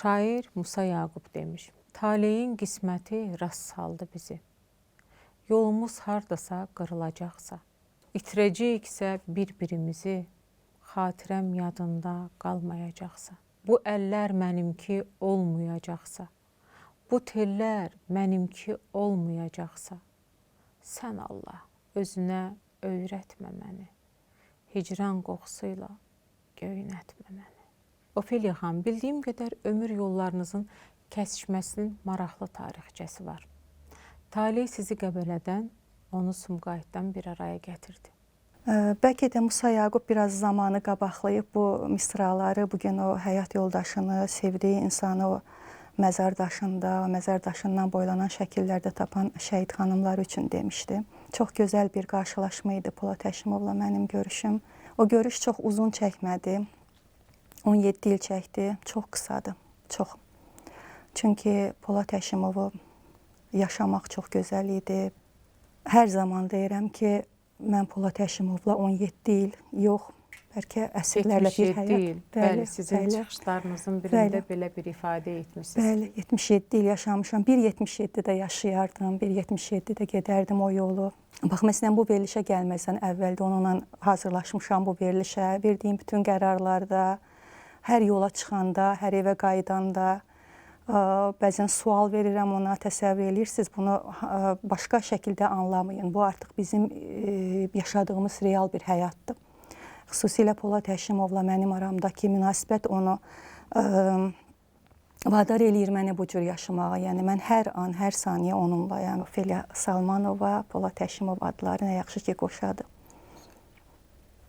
Şair Musa Yaqub demiş, taleyin qisməti rast saldı bizi. Yolumuz hardasa qırılacaqsa, itirəcəyiksə bir-birimizi, xatirəm yadında qalmayacaqsa, bu əllər mənimki olmayacaqsa, bu tellər mənimki olmayacaqsa, sən Allah özünə öyrətmə məni, hicran qoxusuyla göynətmə məni. Ofeliya xanım, bildiyim qədər ömür yollarınızın kəsişməsinin maraqlı tarixçəsi var. Talih sizi Qəbələdən, onu Sumqayıtdan bir araya gətirdi. Bəlkə də Musa Yaqub biraz zamanı qabaqlayıb bu misraları, bugün o həyat yoldaşını, sevdiyi insanı o məzar daşında, o məzar daşından boylanan şəkillərdə tapan şəhid xanımlar üçün demişdi. Çox gözəl bir qarşılaşma idi Polad Həşimovla mənim görüşüm. O görüş çox uzun çəkmədi. 17 il çəkdi, çox qısadır, çox. Çünki Polad Həşimovu yaşamaq çox gözəl idi. Hər zaman deyirəm ki, mən Polad Həşimovla 17 il, yox, bəlkə əsrlərlə bir həyat. 77 il, bəli, sizin çıxışlarınızın birində belə bir ifadə etmişsiniz. Bəli, 77 il yaşamışam. 1.77-də yaşayardım, 1.77-də gedərdim o yolu. Bax, məsələn, bu verilişə gəlməzdən əvvəldə onunla hazırlaşmışam bu verilişə. Verdiyim bütün qərarlarda, hər yola çıxanda, hər evə qayıdanda, bəzən sual verirəm ona, təsəvvür edirsiniz, bunu başqa şəkildə anlamayın. Bu artıq bizim yaşadığımız real bir həyatdır. Xüsusilə Polad Həşimovla mənim aramdakı münasibət onu vadar eləyir məni bu cür yaşamağa. Yəni, mən hər an, hər saniyə onunla, yəni Ofeliya Salmanova, Polad Həşimov adları nə yaxşı ki qoşadı.